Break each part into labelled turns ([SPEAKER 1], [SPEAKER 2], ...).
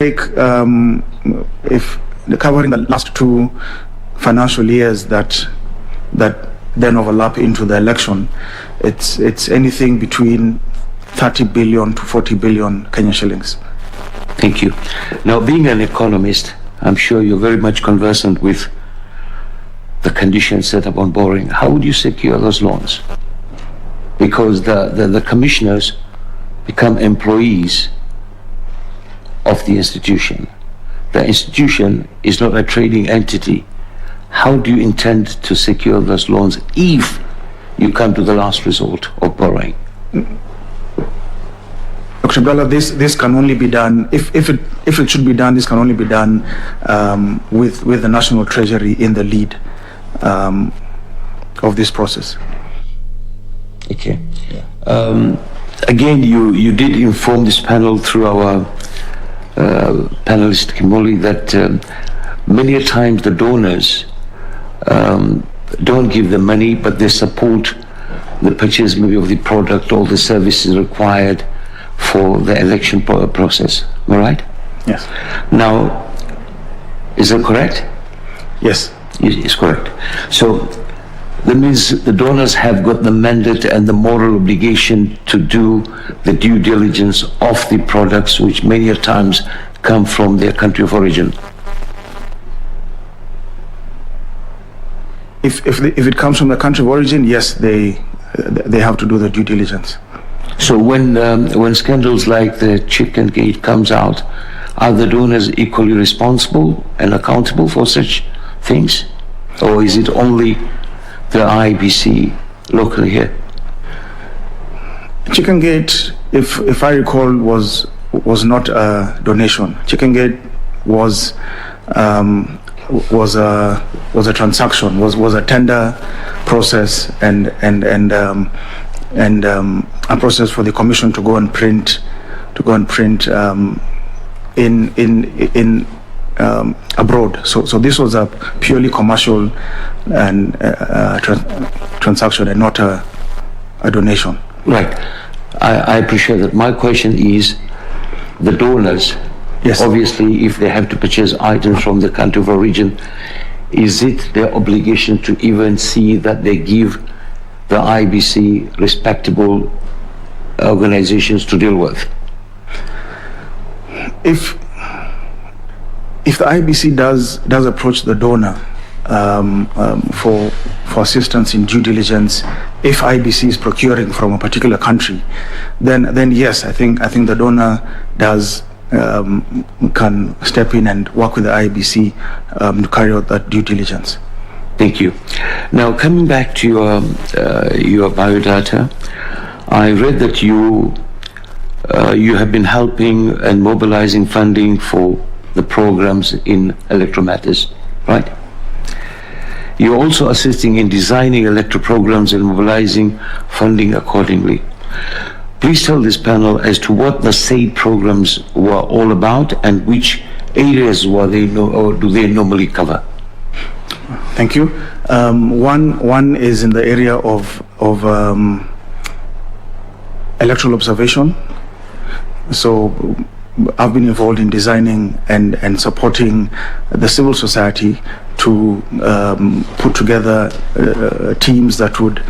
[SPEAKER 1] Take if covering the last two financial years that then overlap into the election, it's anything between 30 billion to 40 billion Kenyan shillings.
[SPEAKER 2] Thank you. Now, being an economist, I'm sure you're very much conversant with the conditions set up on borrowing. How would you secure those loans? Because the commissioners become employees of the institution. The institution is not a trading entity. How do you intend to secure those loans if you come to the last resort of borrowing?
[SPEAKER 1] Dr. Abdallah, this can only be done, if it should be done, this can only be done with the National Treasury in the lead of this process.
[SPEAKER 2] Okay. Yeah. Again, you did inform this panel through our panelist Kimoli that many a times the donors don't give the money, but they support the purchase maybe of the product or the services required for the election process. Am I right?
[SPEAKER 1] Yes.
[SPEAKER 2] Now, is that correct?
[SPEAKER 1] Yes.
[SPEAKER 2] It's correct. So that means the donors have got the mandate and the moral obligation to do the due diligence of the products, which many a times come from their country of origin.
[SPEAKER 1] If it comes from the country of origin, yes, they have to do the due diligence.
[SPEAKER 2] So when scandals like the Chicken Gate comes out, are the donors equally responsible and accountable for such things, or is it only the IEBC locally here?
[SPEAKER 1] Chicken Gate, if I recall, was not a donation. Chicken Gate was a transaction, was a tender process and a process for the commission to go and print in abroad. So this was a purely commercial and transaction and not a donation.
[SPEAKER 2] Right. I appreciate that. My question is, the donors,
[SPEAKER 1] yes,
[SPEAKER 2] obviously, if they have to purchase items from the country of origin, is it their obligation to even see that they give the IEBC respectable organizations to deal with?
[SPEAKER 1] If the IEBC does approach the donor for assistance in due diligence, if IEBC is procuring from a particular country, then yes, I think the donor can step in and work with the IEBC to carry out that due diligence.
[SPEAKER 2] Thank you. Now, coming back to your biodata, I read that you have been helping and mobilizing funding for the programs in electoral matters, right? You're also assisting in designing electoral programs and mobilizing funding accordingly. Please tell this panel as to what the SAID programs were all about and which areas were they or do they normally cover?
[SPEAKER 1] Thank you. One is in the area of electoral observation. So I've been involved in designing and supporting the civil society to put together teams that would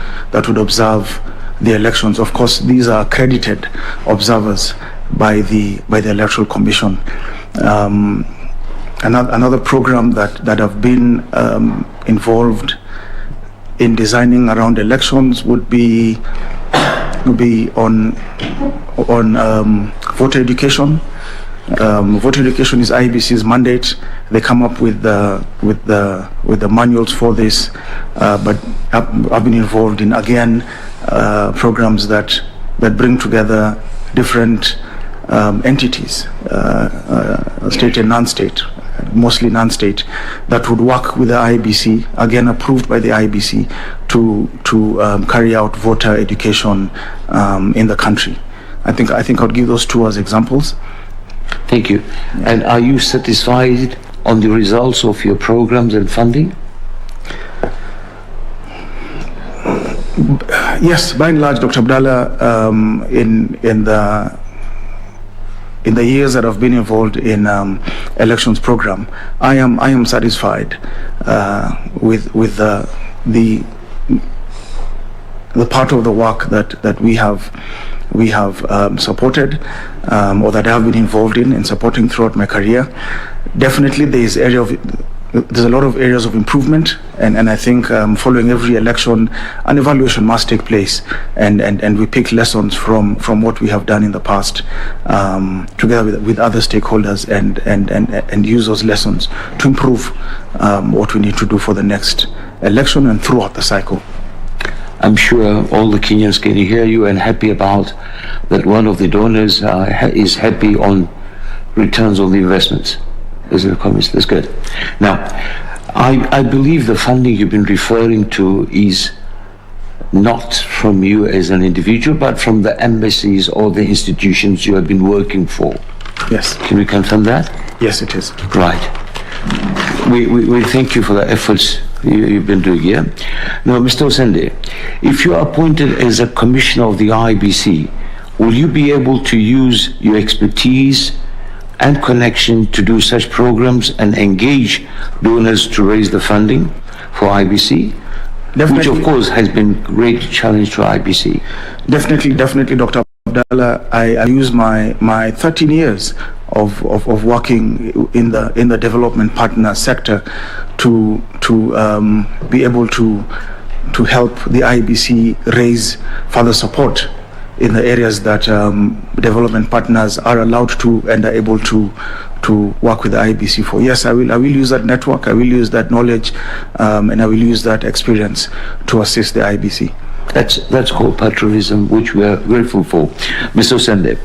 [SPEAKER 1] observe the elections. Of course, these are accredited observers by the Electoral Commission. Another program that I've been involved in designing around elections would be on voter education. Voter education is IEBC's mandate. They come up with the manuals for this, but I've been involved in programs that bring together different entities, state and non-state, mostly non-state, that would work with the IEBC, again approved by the IEBC, to carry out voter education in the country. I think I'll give those two as examples.
[SPEAKER 2] Thank you. And are you satisfied on the results of your programs and funding?
[SPEAKER 1] Yes, by and large, Dr. Abdallah, in in the years that I've been involved in elections program, I am satisfied with the part of the work that we have supported or that I have been involved in supporting throughout my career. Definitely there's a lot of areas of improvement, and I think following every election, an evaluation must take place, and we pick lessons from what we have done in the past, together with other stakeholders, and use those lessons to improve what we need to do for the next election and throughout the cycle.
[SPEAKER 2] I'm sure all the Kenyans can hear you and happy about that. One of the donors is happy on returns on the investments. Those are the comments. That's good. Now, I believe the funding you've been referring to is not from you as an individual, but from the embassies or the institutions you have been working for.
[SPEAKER 1] Yes.
[SPEAKER 2] Can we confirm that?
[SPEAKER 1] Yes, it is.
[SPEAKER 2] Right. We thank you for the efforts you've been doing here. Now, Mr. Osende, if you are appointed as a commissioner of the IEBC, will you be able to use your expertise and connection to do such programs and engage donors to raise the funding for IEBC? Definitely. Which of course has been a great challenge to IEBC.
[SPEAKER 1] Definitely, Dr. Abdallah. I use my 13 years of working in the development partner sector to be able to help the IEBC raise further support in the areas that development partners are allowed to and are able to work with the IEBC for. Yes, I will use that network, I will use that knowledge, and I will use that experience to assist the IEBC.
[SPEAKER 2] That's called patriotism, which we are grateful for. Mr. Osende,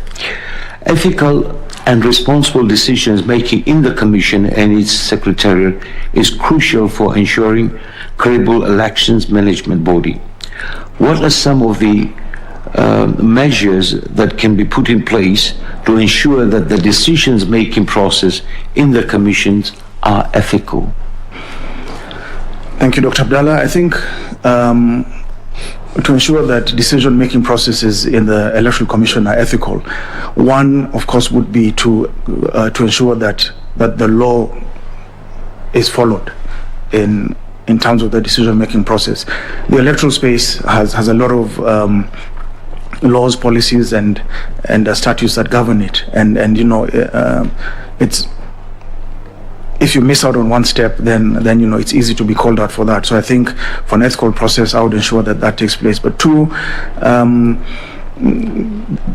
[SPEAKER 2] ethical and responsible decisions making in the Commission and its Secretariat is crucial for ensuring credible elections management body. What are some of the measures that can be put in place to ensure that the decisions making process in the commissions are ethical?
[SPEAKER 1] Thank you, Dr. Abdallah. I think to ensure that decision-making processes in the Electoral Commission are ethical, one, of course, would be to ensure that the law is followed in terms of the decision-making process. The electoral space has a lot of laws, policies, and statutes that govern it, and it's. If you miss out on one step, then it's easy to be called out for that. So I think for an ethical process, I would ensure that takes place. But two,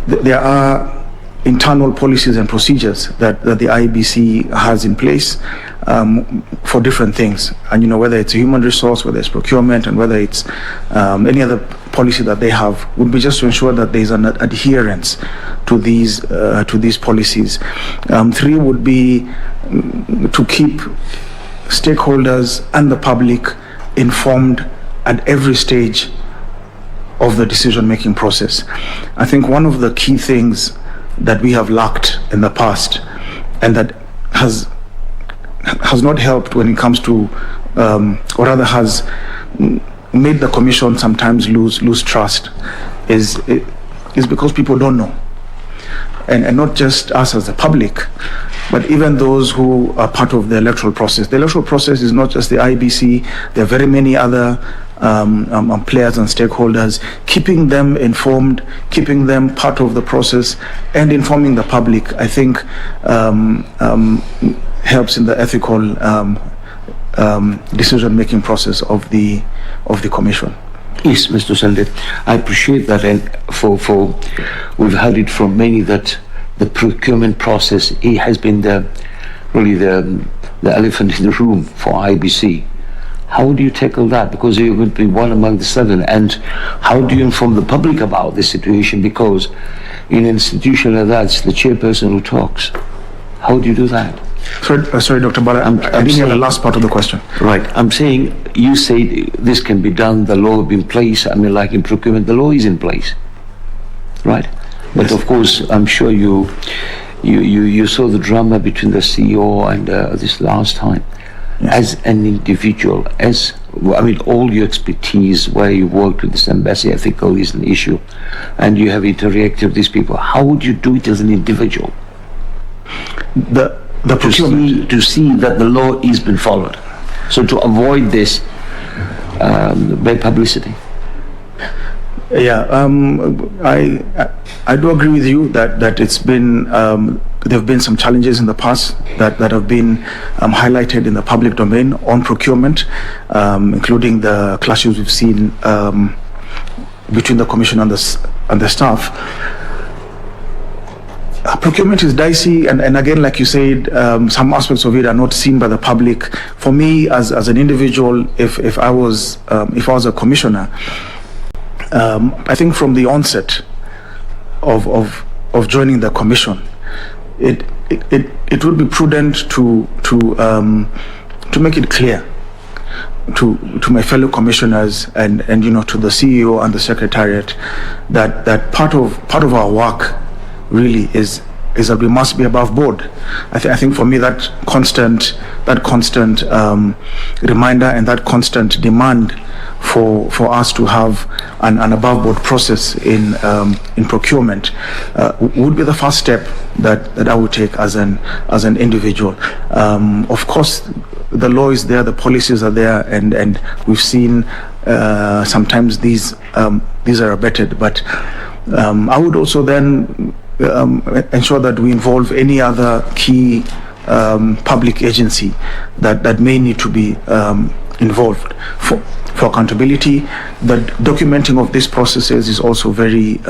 [SPEAKER 1] there are internal policies and procedures that the IEBC has in place for different things, and whether it's a human resource, whether it's procurement, and whether it's any other policy that they have, would be just to ensure that there's an adherence to these policies. Three would be to keep stakeholders and the public informed at every stage of the decision-making process. I think one of the key things that we have lacked in the past, and that has not helped when it comes to, or rather has made the Commission sometimes lose trust, is because people don't know. And not just us as the public, but even those who are part of the electoral process. The electoral process is not just the IEBC. There are very many other players and stakeholders. Keeping them informed, keeping them part of the process, and informing the public, I think, helps in the ethical decision-making process of the Commission.
[SPEAKER 2] Yes, Mr. Osende, I appreciate that, and for we've heard it from many that the procurement process has been the elephant in the room for IEBC. How do you tackle that? Because you're going to be one among the seven, and how do you inform the public about this situation? Because in an institution like that, it's the chairperson who talks. How do you do that?
[SPEAKER 1] Sorry, Dr. Bala, I didn't hear the last part of the question.
[SPEAKER 2] Right. I'm saying, you say this can be done, the law will be in place. I mean, like in procurement, the law is in place. Right? But of course, I'm sure you saw the drama between the CEO and this last time. Yes. As an individual, all your expertise, where you worked with this embassy, ethical is an issue, and you have interacted with these people. How would you do it as an individual?
[SPEAKER 1] the procurement.
[SPEAKER 2] to see that the law is being followed. So to avoid this bad publicity.
[SPEAKER 1] Yeah, I do agree with you that it's been there have been some challenges in the past that have been highlighted in the public domain on procurement, including the clashes we've seen between the commission and the staff. Procurement is dicey, and again, like you said, some aspects of it are not seen by the public. For me, as an individual, if I was a commissioner, I think from the onset of joining the commission, it would be prudent to make it clear to my fellow commissioners and to the CEO and the secretariat that part of our work really is that we must be above board. I think for me that constant reminder and that constant demand for us to have an above board process in procurement would be the first step that I would take as an individual. Of course, the law is there, the policies are there, and we've seen sometimes these are abetted, but I would also then ensure that we involve any other key public agency that may need to be involved for accountability. The documenting of these processes is also very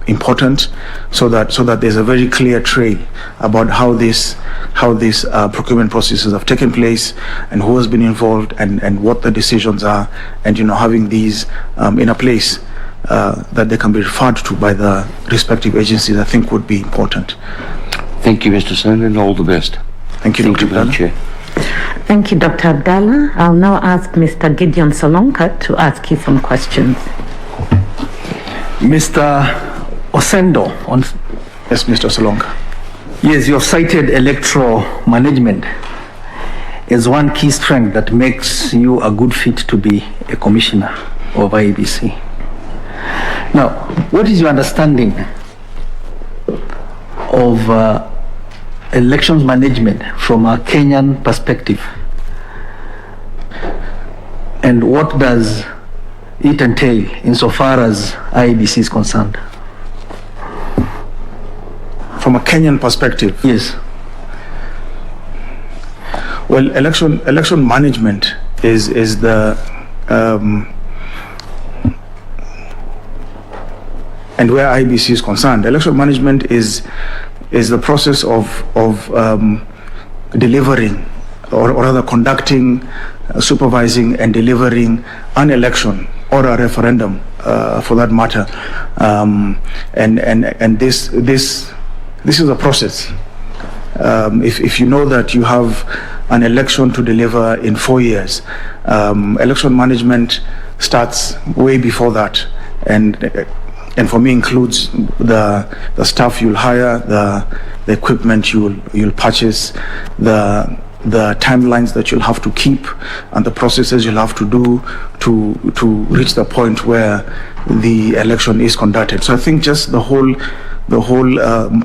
[SPEAKER 1] important, so that there's a very clear trail about how these procurement processes have taken place and who has been involved and what the decisions are, and having these in a place that they can be referred to by the respective agencies, I think would be important.
[SPEAKER 2] Thank you, Mr. Sen, and all the best.
[SPEAKER 1] Thank you, Dr.
[SPEAKER 2] Madam Chair.
[SPEAKER 3] Thank you, Dr. Abdallah. I'll now ask Mr. Gideon Solonka to ask you some questions.
[SPEAKER 4] Mr. Osendo.
[SPEAKER 1] Yes, Mr. Solonka.
[SPEAKER 4] Yes, you have cited electoral management as one key strength that makes you a good fit to be a commissioner of IEBC. Now, what is your understanding of elections management from a Kenyan perspective? And what does it entail insofar as IEBC is concerned?
[SPEAKER 1] From a Kenyan perspective?
[SPEAKER 4] Yes.
[SPEAKER 1] Well, election management is the and where IEBC is concerned, election management is the process of delivering, or rather conducting, supervising and delivering an election or a referendum for that matter, and this is a process. If you know that you have an election to deliver in 4 years, election management starts way before that, and for me includes the staff you'll hire, the equipment you'll purchase, the timelines that you'll have to keep, and the processes you'll have to do to reach the point where the election is conducted. So I think just the whole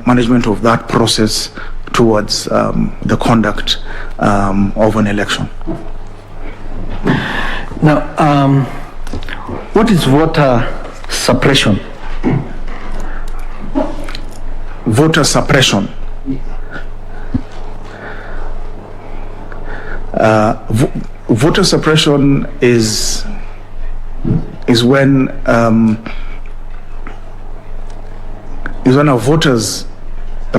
[SPEAKER 1] management of that process towards the conduct of an election.
[SPEAKER 4] Now, what is voter suppression?
[SPEAKER 1] Voter suppression. Voter suppression is when a voter's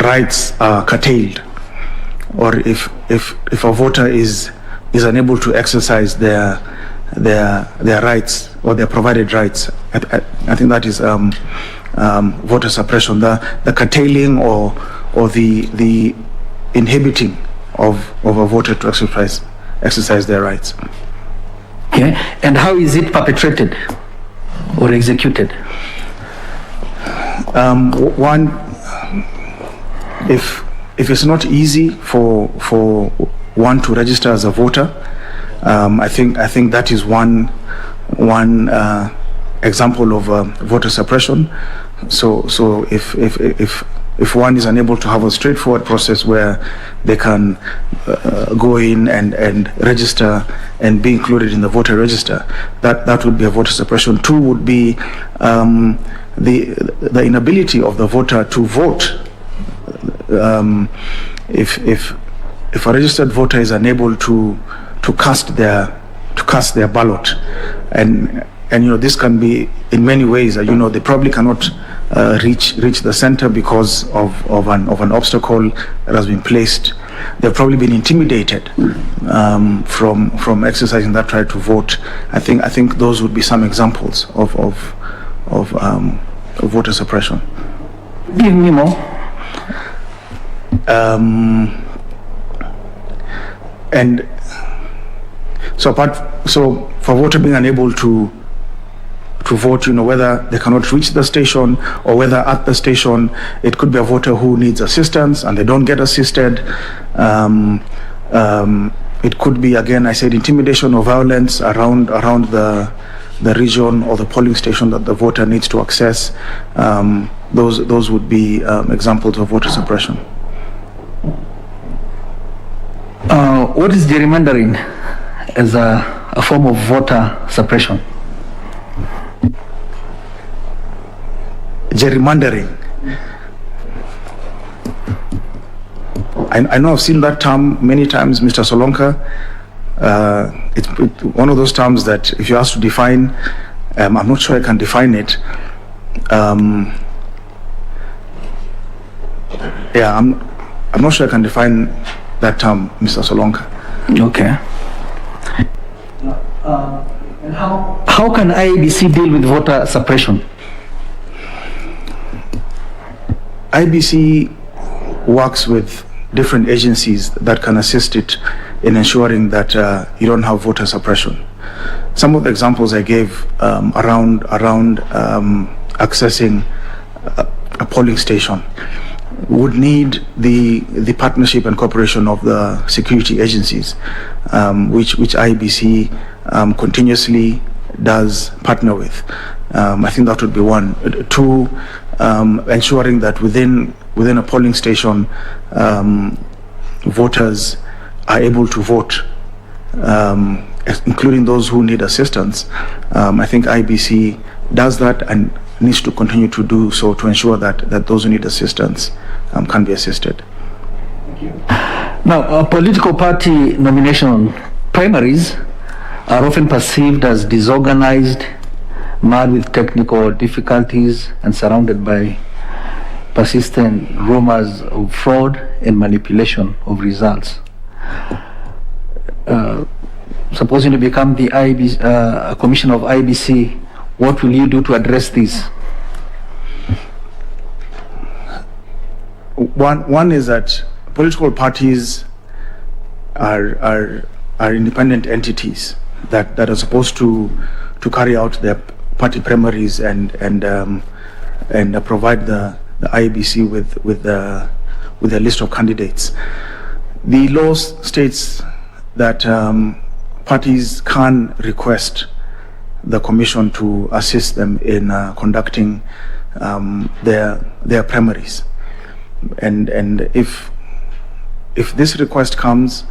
[SPEAKER 1] rights are curtailed, or if a voter is unable to exercise their rights or their provided rights. I think that is voter suppression, the curtailing or the inhibiting of a voter to exercise their rights.
[SPEAKER 4] Okay, and how is it perpetrated or executed?
[SPEAKER 1] One, if it's not easy for one to register as a voter, I think that is one example of voter suppression. So if if one is unable to have a straightforward process where they can go in and register and be included in the voter register, that would be a voter suppression. Two would be the inability of the voter to vote. If a registered voter is unable to cast their ballot, and this can be in many ways. They probably cannot reach the center because of an obstacle that has been placed. They've probably been intimidated from exercising that right to vote. I think those would be some examples of voter suppression.
[SPEAKER 4] Give me more.
[SPEAKER 1] And so for voter being unable to vote, whether they cannot reach the station or whether at the station it could be a voter who needs assistance and they don't get assisted. It could be, again, I said, intimidation or violence around the region or the polling station that the voter needs to access. Those would be examples of voter suppression.
[SPEAKER 4] What is gerrymandering as a form of voter suppression?
[SPEAKER 1] Gerrymandering. I know I've seen that term many times, Mr. Solonka. It's one of those terms that if you ask to define, I'm not sure I can define it. I'm not sure I can define that term, Mr. Solonka.
[SPEAKER 4] Okay. And how can IEBC deal with voter suppression?
[SPEAKER 1] IEBC works with different agencies that can assist it in ensuring that you don't have voter suppression. Some of the examples I gave around accessing a polling station would need the partnership and cooperation of the security agencies, which IEBC continuously does partner with. I think that would be one. Two, ensuring that within a polling station, voters are able to vote, including those who need assistance. I think IEBC does that and needs to continue to do so to ensure that those who need assistance can be assisted.
[SPEAKER 4] Thank you. Now, political party nomination primaries are often perceived as disorganized, marred with technical difficulties, and surrounded by persistent rumors of fraud and manipulation of results. Supposing you become the commissioner of IEBC, what will you do to address this?
[SPEAKER 1] One is that political parties are independent entities that are supposed to carry out their party primaries and provide the IEBC with a list of candidates. The law states that parties can request the commission to assist them in conducting their primaries, and if this request comes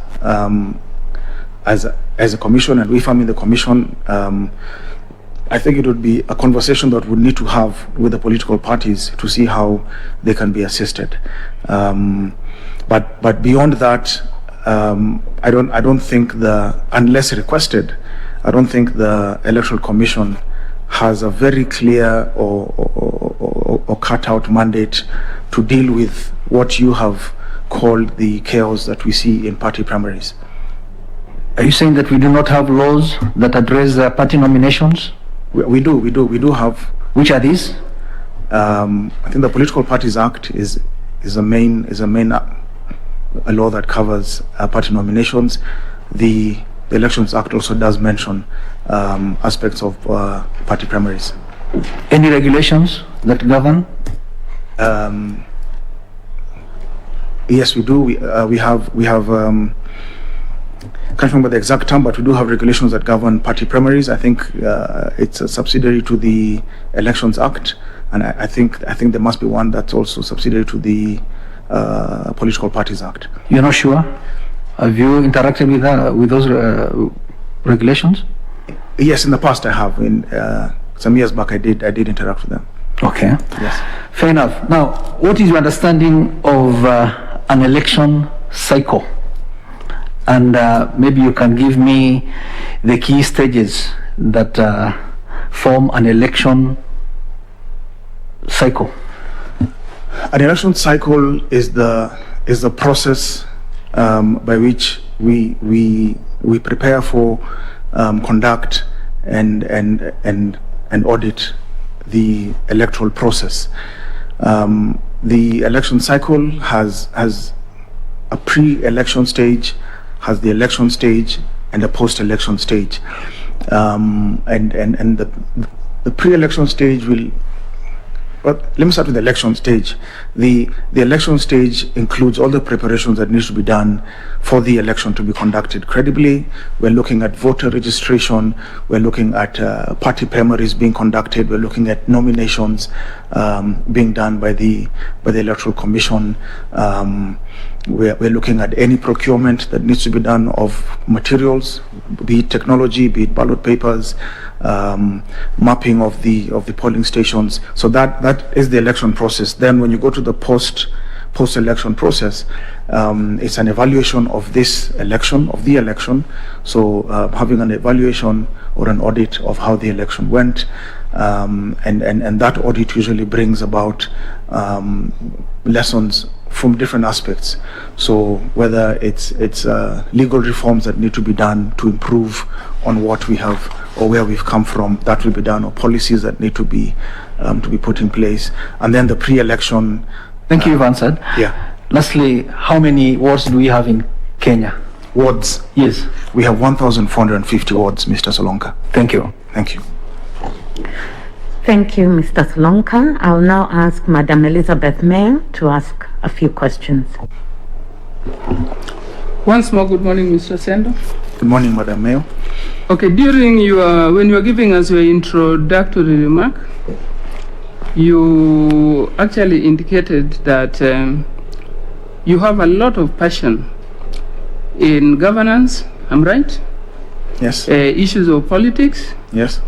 [SPEAKER 1] as a commission, and if I'm in the commission, I think it would be a conversation that we would need to have with the political parties to see how they can be assisted. But beyond that, I don't think unless requested, I don't think the Electoral Commission has a very clear or cut out mandate to deal with what you have called the chaos that we see in party primaries.
[SPEAKER 4] Are you saying that we do not have laws that address party nominations?
[SPEAKER 1] We do have.
[SPEAKER 4] Which are these?
[SPEAKER 1] I think the Political Parties Act is a main a law that covers party nominations. The Elections Act also does mention aspects of party primaries.
[SPEAKER 4] Any regulations that govern?
[SPEAKER 1] Yes, we do. We have. Can't remember the exact term, but we do have regulations that govern party primaries. I think it's a subsidiary to the Elections Act. And I think there must be one that's also subsidiary to the Political Parties Act.
[SPEAKER 4] You're not sure? Have you interacted with those regulations?
[SPEAKER 1] Yes, in the past I have. In some years back, I did interact with them.
[SPEAKER 4] Okay.
[SPEAKER 1] Yes.
[SPEAKER 4] Fair enough. Now, what is your understanding of an election cycle? And maybe you can give me the key stages that form an election cycle.
[SPEAKER 1] An election cycle is the process by which we prepare for, conduct, and audit the electoral process. The election cycle has a pre-election stage, has the election stage, and a post-election stage. And the pre-election stage will. Well, let me start with the election stage. The election stage includes all the preparations that needs to be done for the election to be conducted credibly. We're looking at voter registration. We're looking at party primaries being conducted. We're looking at nominations being done by the Electoral Commission. We're looking at any procurement that needs to be done of materials, be it technology, be it ballot papers, mapping of the polling stations. So that is the election process. Then when you go to the post-election process, it's an evaluation of this election, of the election. So having an evaluation or an audit of how the election went, and that audit usually brings about lessons from different aspects. So whether it's legal reforms that need to be done to improve on what we have or where we've come from, that will be done, or policies that need to be put in place, and then the pre-election.
[SPEAKER 4] Thank you, you've answered.
[SPEAKER 1] Yeah.
[SPEAKER 4] Lastly, how many wards do we have in Kenya?
[SPEAKER 1] Wards.
[SPEAKER 4] Yes.
[SPEAKER 1] We have 1,450 wards, Mr. Solonka.
[SPEAKER 4] Thank you.
[SPEAKER 1] Thank you.
[SPEAKER 3] Thank you, Mr. Solonka. I'll now ask Madam Elizabeth Mayo to ask a few questions.
[SPEAKER 5] Once more, good morning, Mr. Sendo.
[SPEAKER 1] Good morning, Madam Mayo.
[SPEAKER 5] Okay, during when you were giving us your introductory remark, you actually indicated that you have a lot of passion in governance, I'm right?
[SPEAKER 1] Yes.
[SPEAKER 5] Issues of politics.
[SPEAKER 1] Yes.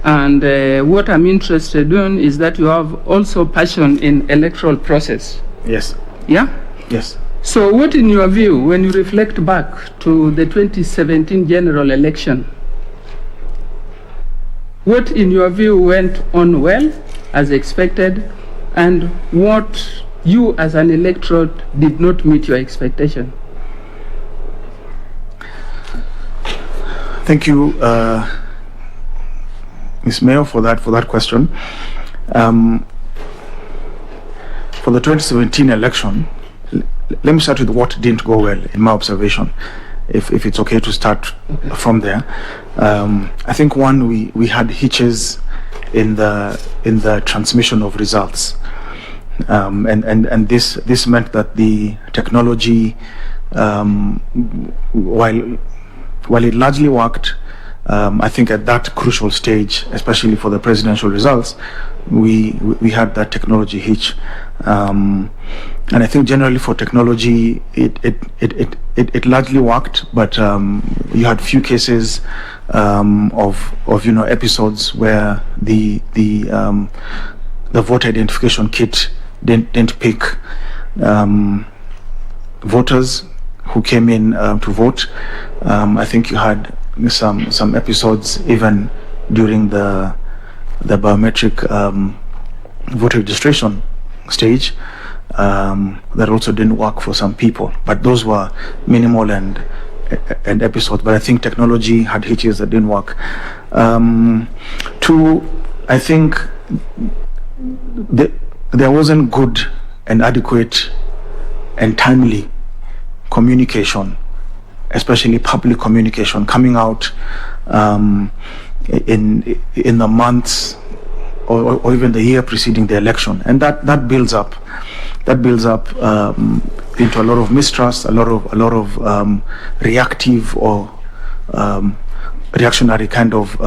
[SPEAKER 5] And what I'm interested in is that you have also passion in electoral process.
[SPEAKER 1] Yes.
[SPEAKER 5] Yeah?
[SPEAKER 1] Yes.
[SPEAKER 5] So what, in your view, when you reflect back to the 2017 general election, what in your view went on well as expected, and what you as an electorate did not meet your expectation?
[SPEAKER 1] Thank you, Ms. Mayo, for that question. For the 2017 election, let me start with what didn't go well, in my observation, if it's okay to start from there. I think one, we had hitches in the transmission of results, and this meant that the technology, while it largely worked, I think at that crucial stage, especially for the presidential results, we had that technology hitch, and I think generally for technology, it largely worked, but you had few cases of episodes where the voter identification kit didn't pick voters who came in to vote. I think you had some episodes even during the biometric voter registration stage that also didn't work for some people, but those were minimal and episodes. But I think technology had hitches that didn't work. Two, I think there wasn't good and adequate and timely communication, especially public communication, coming out in the months or even the year preceding the election, and that builds up into a lot of mistrust, a lot of reactive or reactionary kind of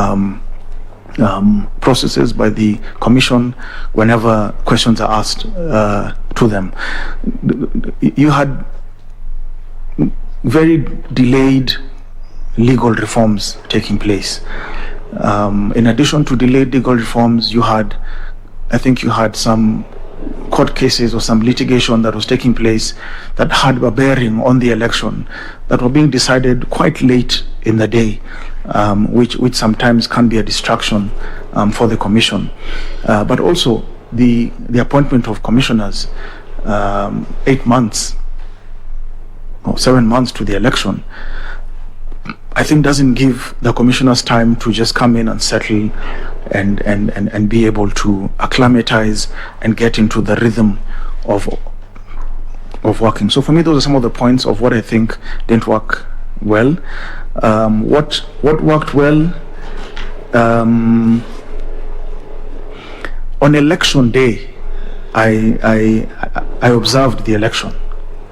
[SPEAKER 1] processes by the commission whenever questions are asked to them. You had very delayed legal reforms taking place. In addition to delayed legal reforms, I think you had some court cases or some litigation that was taking place that had a bearing on the election, that were being decided quite late in the day, which sometimes can be a distraction for the commission. But also the appointment of commissioners 8 months or 7 months to the election, I think doesn't give the commissioners time to just come in and settle and be able to acclimatize and get into the rhythm of working. So for me, those are some of the points of what I think didn't work well. What worked well? On election day, I observed the election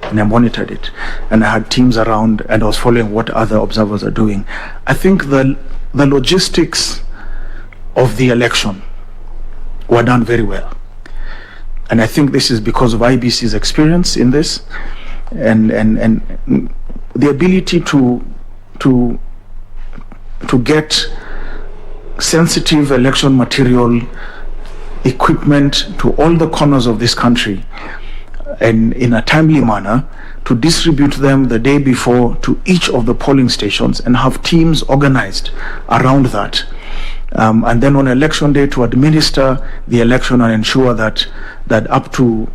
[SPEAKER 1] and I monitored it, and I had teams around and I was following what other observers are doing. I think the logistics of the election were done very well, and I think this is because of IEBC's experience in this and the ability to get sensitive election material, equipment to all the corners of this country and in a timely manner, to distribute them the day before to each of the polling stations and have teams organized around that. And then on election day to administer the election and ensure that up to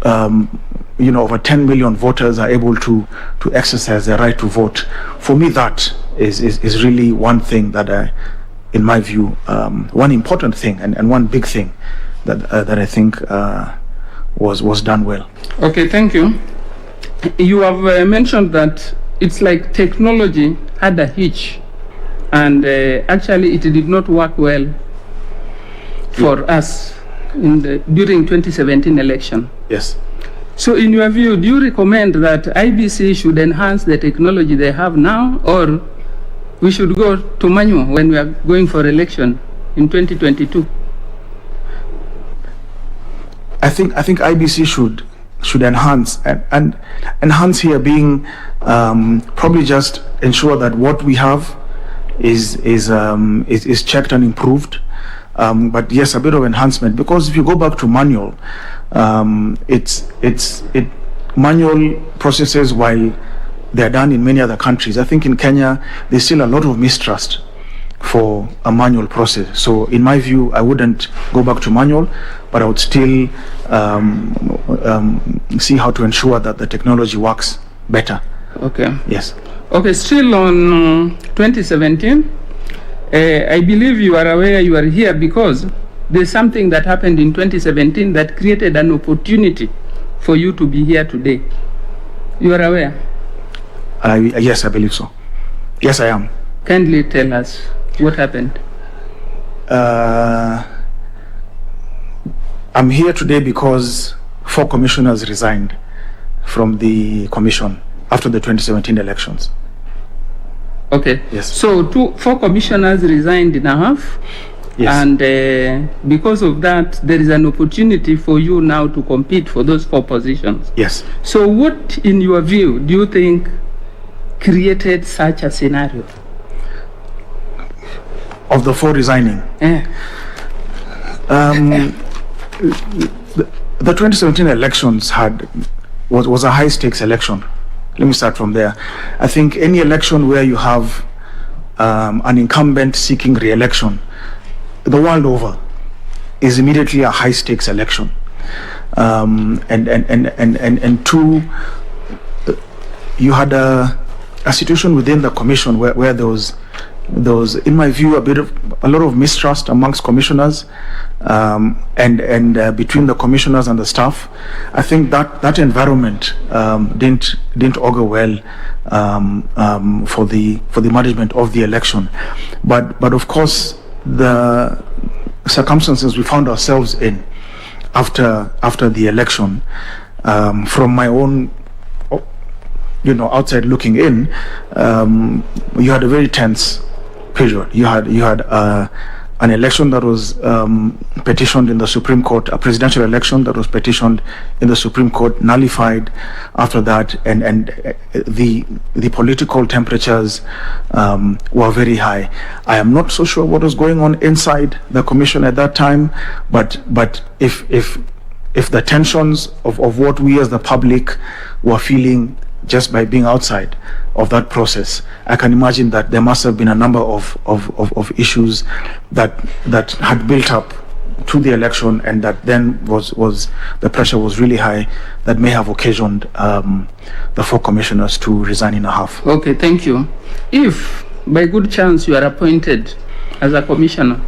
[SPEAKER 1] over 10 million voters are able to exercise their right to vote. For me, that is really one thing that in my view, one important thing and one big thing that I think was done well.
[SPEAKER 5] Okay, thank you. You have mentioned that it's like technology had a hitch, and actually it did not work well for us during 2017 election.
[SPEAKER 1] Yes.
[SPEAKER 5] So in your view, do you recommend that IEBC should enhance the technology they have now, or we should go to manual when we are going for election in 2022?
[SPEAKER 1] I think IEBC should enhance and enhance here being probably just ensure that what we have is checked and improved. But yes, a bit of enhancement, because if you go back to manual, manual processes, while they're done in many other countries, I think in Kenya there's still a lot of mistrust for a manual process. So in my view, I wouldn't go back to manual, but I would still see how to ensure that the technology works better.
[SPEAKER 5] Okay.
[SPEAKER 1] Yes.
[SPEAKER 5] Okay, still on 2017, I believe you are aware you are here because there's something that happened in 2017 that created an opportunity for you to be here today. You are aware?
[SPEAKER 1] Yes, I believe so. Yes, I am.
[SPEAKER 5] Kindly tell us what happened.
[SPEAKER 1] I'm here today because 4 commissioners resigned from the commission after the 2017 elections.
[SPEAKER 5] Okay.
[SPEAKER 1] Yes.
[SPEAKER 5] So 4 commissioners resigned in a half.
[SPEAKER 1] Yes.
[SPEAKER 5] And because of that, there is an opportunity for you now to compete for those 4 positions.
[SPEAKER 1] Yes.
[SPEAKER 5] So what, in your view, do you think created such a scenario?
[SPEAKER 1] Of the 4 resigning? The 2017 elections was a high stakes election. Let me start from there. I think any election where you have an incumbent seeking re-election, the world over, is immediately a high stakes election. And 2, you had a situation within the commission where there was, in my view, a lot of mistrust amongst commissioners, and between the commissioners and the staff. I think that environment didn't augur well for the management of the election. But of course, the circumstances we found ourselves in after the election, from my own, outside looking in, you had a very tense period. You had an election that was petitioned in the Supreme Court, a presidential election that was petitioned in the Supreme Court, nullified after that, and the political temperatures were very high. I am not so sure what was going on inside the commission at that time, but if the tensions of what we as the public were feeling just by being outside of that process, I can imagine that there must have been a number of issues that had built up to the election, and that then was the pressure was really high, that may have occasioned the 4 commissioners to resign in a half.
[SPEAKER 5] Okay, thank you. If by good chance you are appointed as a commissioner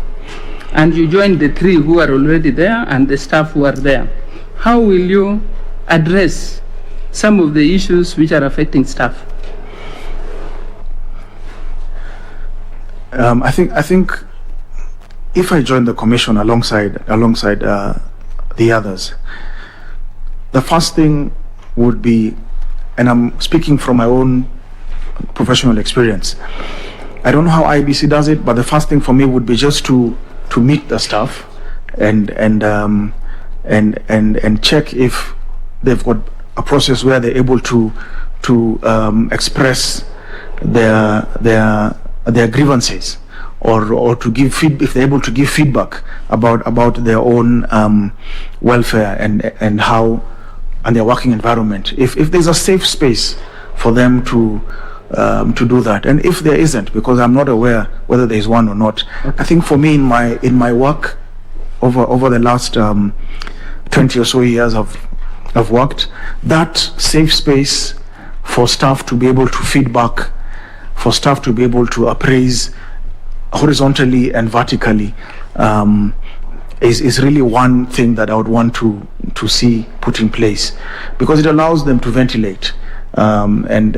[SPEAKER 5] and you join the 3 who are already there and the staff who are there, how will you address some of the issues which are affecting staff?
[SPEAKER 1] I think if I join the commission alongside the others, the first thing would be, and I'm speaking from my own professional experience, I don't know how IEBC does it, but the first thing for me would be just to meet the staff and check if they've got a process where they're able to express their grievances, or to give if they're able to give feedback about their own welfare and how and their working environment. If there's a safe space for them to do that, and if there isn't, because I'm not aware whether there is one or not. I think for me in my work over the last 20 or so years I've worked, that safe space for staff to be able to feedback, for staff to be able to appraise horizontally and vertically, is really one thing that I would want to see put in place, because it allows them to ventilate, and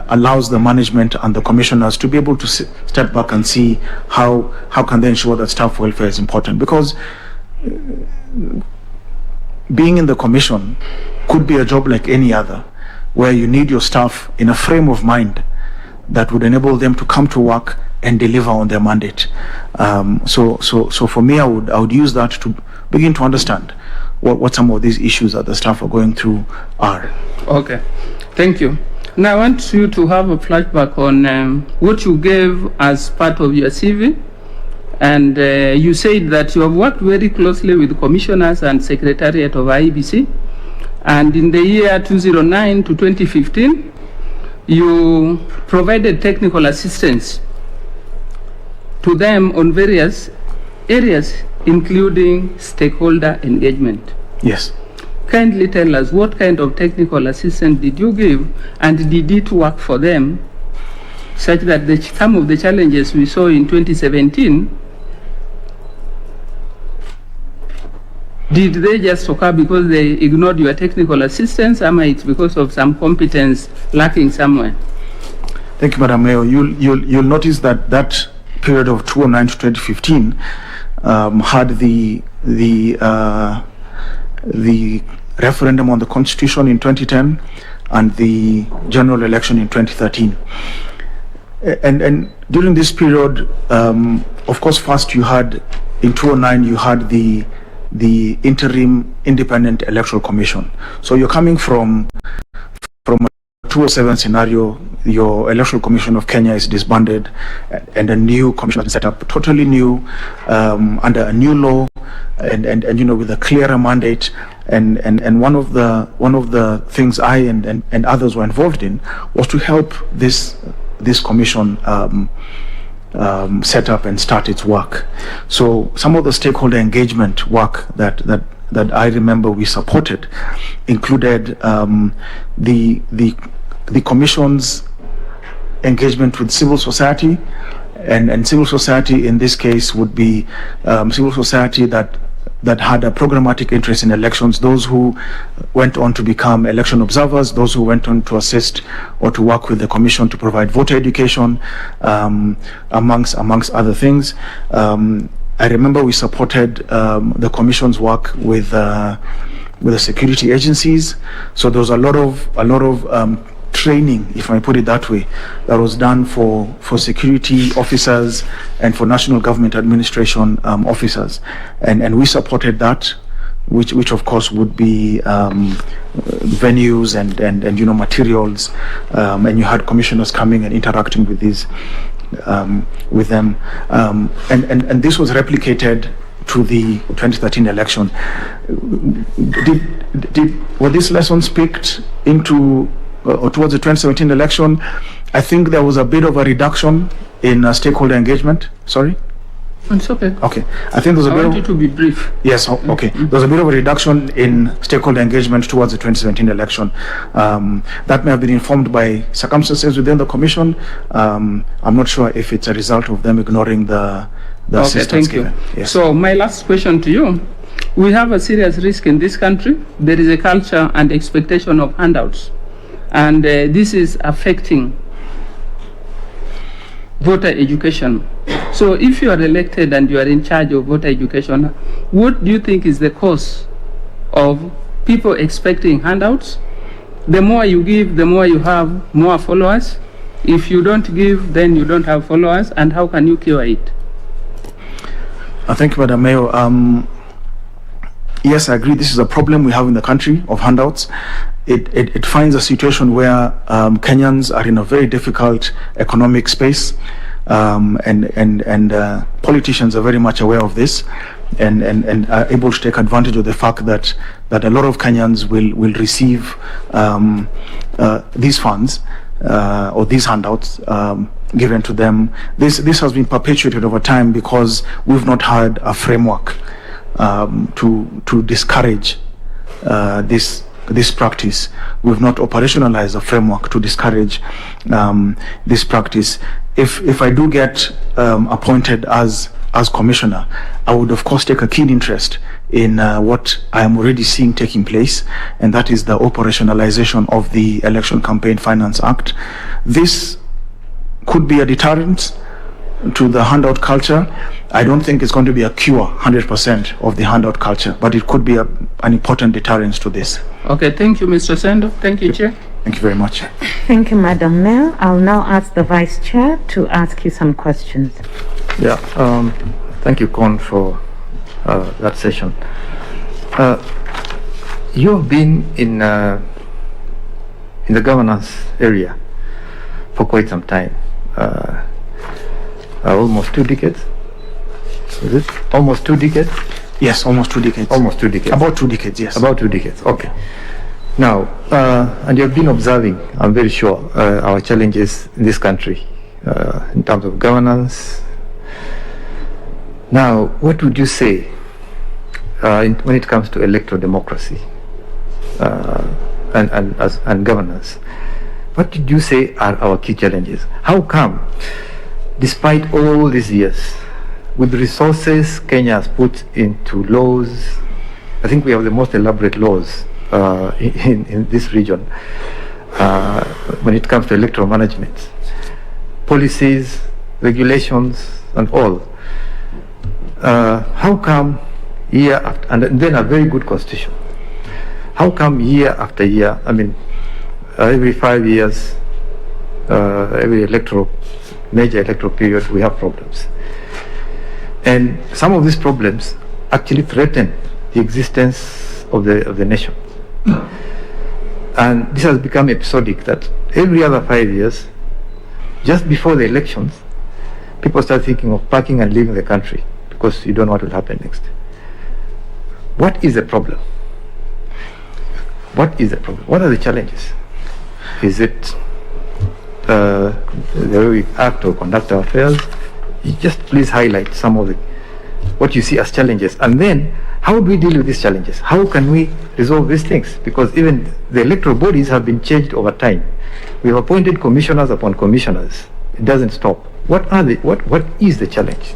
[SPEAKER 1] allows the management and the commissioners to be able to step back and see how can they ensure that staff welfare is important. Because being in the commission could be a job like any other, where you need your staff in a frame of mind that would enable them to come to work and deliver on their mandate. So for me, I would use that to begin to understand what some of these issues that the staff are going through are.
[SPEAKER 5] Okay, thank you. Now I want you to have a flashback on what you gave as part of your CV. And you said that you have worked very closely with commissioners and secretariat of IEBC. And in the year 2009 to 2015, you provided technical assistance to them on various areas, including stakeholder engagement.
[SPEAKER 1] Yes.
[SPEAKER 5] Kindly tell us, what kind of technical assistance did you give, and did it work for them, such that some of the challenges we saw in 2017, did they just occur because they ignored your technical assistance, or it's because of some competence lacking somewhere?
[SPEAKER 1] Thank you, Madam Mayor. You'll notice that period of 2009 to 2015 had the referendum on the Constitution in 2010 and the general election in 2013. And during this period, of course, first you had, in 2009, you had the interim independent electoral commission. So you're coming from a 2007 scenario. Your electoral commission of Kenya is disbanded, and a new commission has been set up, totally new, under a new law, and with a clearer mandate. And one of the things I and others were involved in was to help this commission set up and start its work. So some of the stakeholder engagement work that I remember we supported included the commission's engagement with civil society, and civil society in this case would be civil society that had a programmatic interest in elections, those who went on to become election observers, those who went on to assist or to work with the commission to provide voter education, amongst other things. I remember we supported the commission's work with the security agencies. So there was a lot of training, if I put it that way, that was done for security officers and for national government administration officers, and we supported that, which of course would be venues and materials, and you had commissioners coming and interacting with these with them, and this was replicated to the 2013 election. Were these lessons picked into or towards the 2017 election? I think there was a bit of a reduction in stakeholder engagement. Sorry?
[SPEAKER 5] It's okay.
[SPEAKER 1] Okay. I think there's a
[SPEAKER 5] I
[SPEAKER 1] bit
[SPEAKER 5] want
[SPEAKER 1] of,
[SPEAKER 5] you to be brief.
[SPEAKER 1] Yes, okay. There's a bit of a reduction in stakeholder engagement towards the 2017 election. That may have been informed by circumstances within the commission. I'm not sure if it's a result of them ignoring the
[SPEAKER 5] Okay,
[SPEAKER 1] assistance
[SPEAKER 5] thank you.
[SPEAKER 1] given. Yes.
[SPEAKER 5] So my last question to you. We have a serious risk in this country. There is a culture and expectation of handouts. And this is affecting voter education. So if you are elected and you are in charge of voter education, what do you think is the cause of people expecting handouts? The more you give, the more you have more followers. If you don't give, then you don't have followers. And how can you cure it?
[SPEAKER 1] Thank you, Madam Mayor. Yes, I agree. This is a problem we have in the country of handouts. It finds a situation where Kenyans are in a very difficult economic space, and politicians are very much aware of this, and are able to take advantage of the fact that a lot of Kenyans will receive these funds or these handouts given to them. This has been perpetuated over time because we've not had a framework to discourage this practice. We've not operationalized a framework to discourage this practice. If I do get appointed as commissioner, I would of course take a keen interest in what I am already seeing taking place, and that is the operationalization of the Election Campaign Finance Act. This could be a deterrent to the handout culture. I don't think it's going to be a cure 100% of the handout culture, but it could be an important deterrent to this.
[SPEAKER 5] Okay, thank you, Mr. Sendo. Thank you, Chair.
[SPEAKER 1] Thank you very much.
[SPEAKER 3] Thank you, Madam Mayor. I'll now ask the Vice Chair to ask you some questions.
[SPEAKER 6] Yeah, thank you, Con, for that session. You have been in the governance area for quite some time, almost 2 decades. Is it almost 2 decades?
[SPEAKER 1] Yes, almost 2 decades.
[SPEAKER 6] Almost 2 decades.
[SPEAKER 1] About 2 decades, yes.
[SPEAKER 6] About 2 decades. Okay. Now, and you have been observing, I'm very sure, our challenges in this country in terms of governance. Now, what would you say when it comes to electoral democracy and governance? What did you say are our key challenges? How come, despite all these years, with the resources Kenya has put into laws, I think we have the most elaborate laws in this region when it comes to electoral management, policies, regulations, and all. How come year after, and then a very good constitution, how come year after year, I mean, every 5 years, every major electoral period, we have problems? And some of these problems actually threaten the existence of the nation. And this has become episodic, that every other 5 years, just before the elections, people start thinking of packing and leaving the country because you don't know what will happen next. What is the problem? What is the problem? What are the challenges? Is it the way we act or conduct our affairs? You just please highlight some of what you see as challenges, and then how do we deal with these challenges? How can we resolve these things? Because even the electoral bodies have been changed over time. We have appointed commissioners upon commissioners. It doesn't stop. What is the challenge?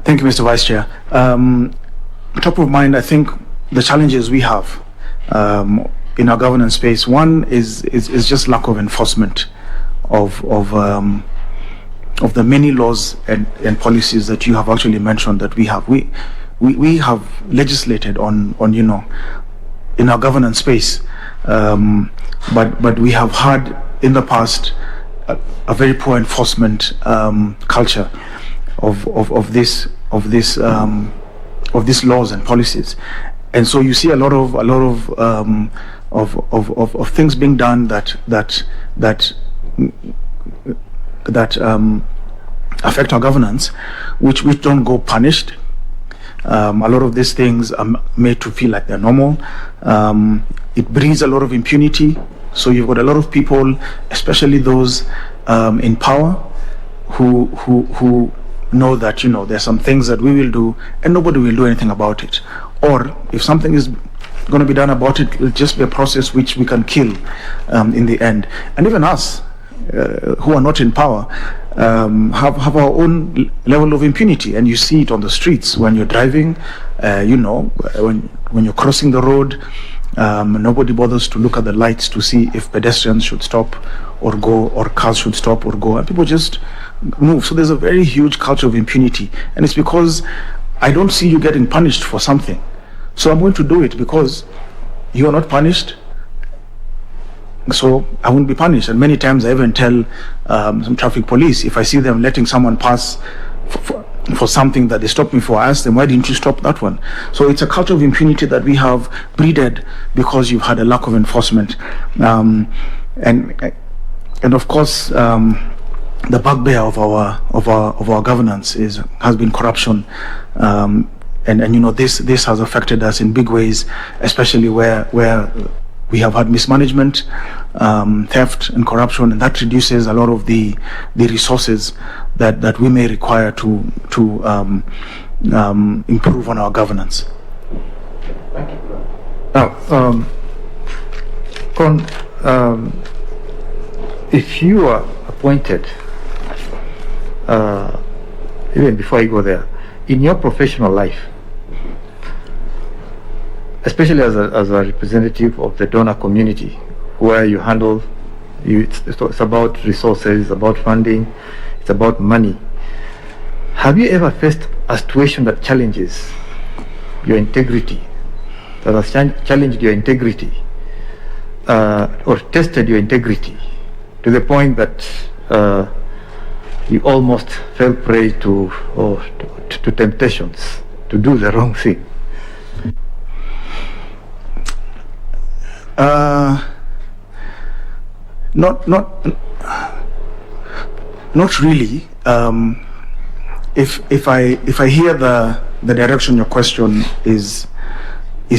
[SPEAKER 1] Thank you, Mr. Vice Chair. Top of mind, I think the challenges we have in our governance space, one is just lack of enforcement of the many laws and policies that you have actually mentioned that we have. We have legislated on in our governance space But we have had in the past a very poor enforcement culture of these laws and policies, and so you see a lot of things being done that affect our governance, which don't go punished. A lot of these things are made to feel like they're normal. It breeds a lot of impunity. So you've got a lot of people, especially those in power, who know that there's some things that we will do and nobody will do anything about it. Or if something is going to be done about it, it'll just be a process which we can kill in the end. And even us, who are not in power, have our own level of impunity, and you see it on the streets when you're driving. When you're crossing the road, nobody bothers to look at the lights to see if pedestrians should stop or go, or cars should stop or go, and people just move. So there's a very huge culture of impunity, and it's because I don't see you getting punished for something, so I'm going to do it because you are not punished. So I won't be punished. And many times I even tell some traffic police, if I see them letting someone pass for something that they stopped me for, I ask them, why didn't you stop that one? So it's a culture of impunity that we have breeded because you've had a lack of enforcement. And of course, the bugbear of our governance has been corruption. And this has affected us in big ways, especially where we have had mismanagement, theft and corruption, and that reduces a lot of the resources that we may require to improve on our governance.
[SPEAKER 6] Thank you. Now, if you are appointed, even before I go there, in your professional life, especially as a representative of the donor community, where you handle, it's about resources, it's about funding, it's about money. Have you ever faced a situation that challenges your integrity, that has challenged your integrity, or tested your integrity to the point that you almost fell prey to temptations to do the wrong thing?
[SPEAKER 1] Not really. If I hear the direction your question is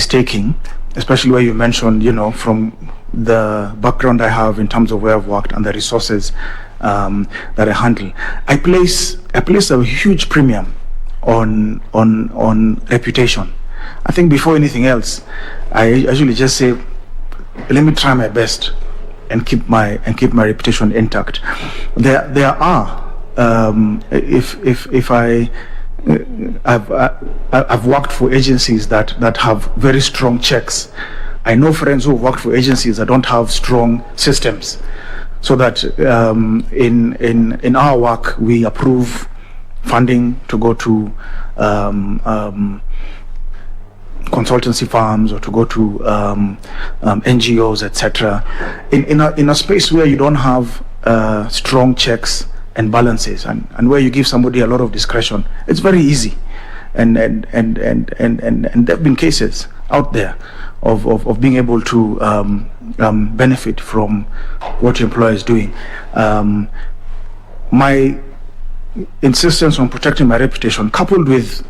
[SPEAKER 1] taking, especially where you mentioned, from the background I have in terms of where I've worked and the resources that I handle, I place a huge premium on reputation. I think before anything else, I usually just say, let me try my best and keep my reputation intact. There are if I've worked for agencies that have very strong checks. I know friends who have worked for agencies that don't have strong systems, so that in our work we approve funding to go to consultancy firms or to go to NGOs, etc. In a space where you don't have strong checks and balances, and where you give somebody a lot of discretion, it's very easy. And there have been cases out there of being able to benefit from what your employer is doing. My insistence on protecting my reputation, coupled with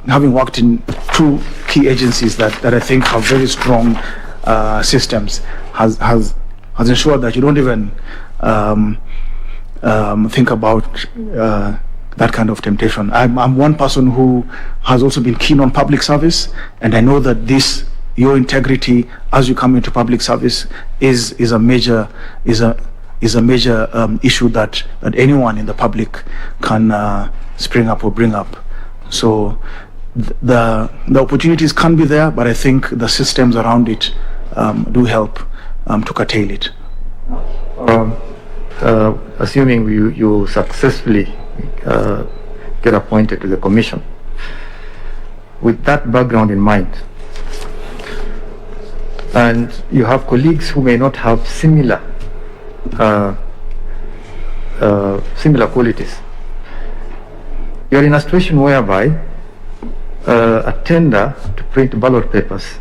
[SPEAKER 1] having worked in two key agencies that I think have very strong systems, has ensured that you don't even think about that kind of temptation. I'm one person who has also been keen on public service, and I know that your integrity as you come into public service is a major issue that anyone in the public can spring up or bring up. So the opportunities can be there, but I think the systems around it do help to curtail it.
[SPEAKER 6] Assuming you successfully get appointed to the commission, with that background in mind, and you have colleagues who may not have similar qualities. You're in a situation whereby a tender to print ballot papers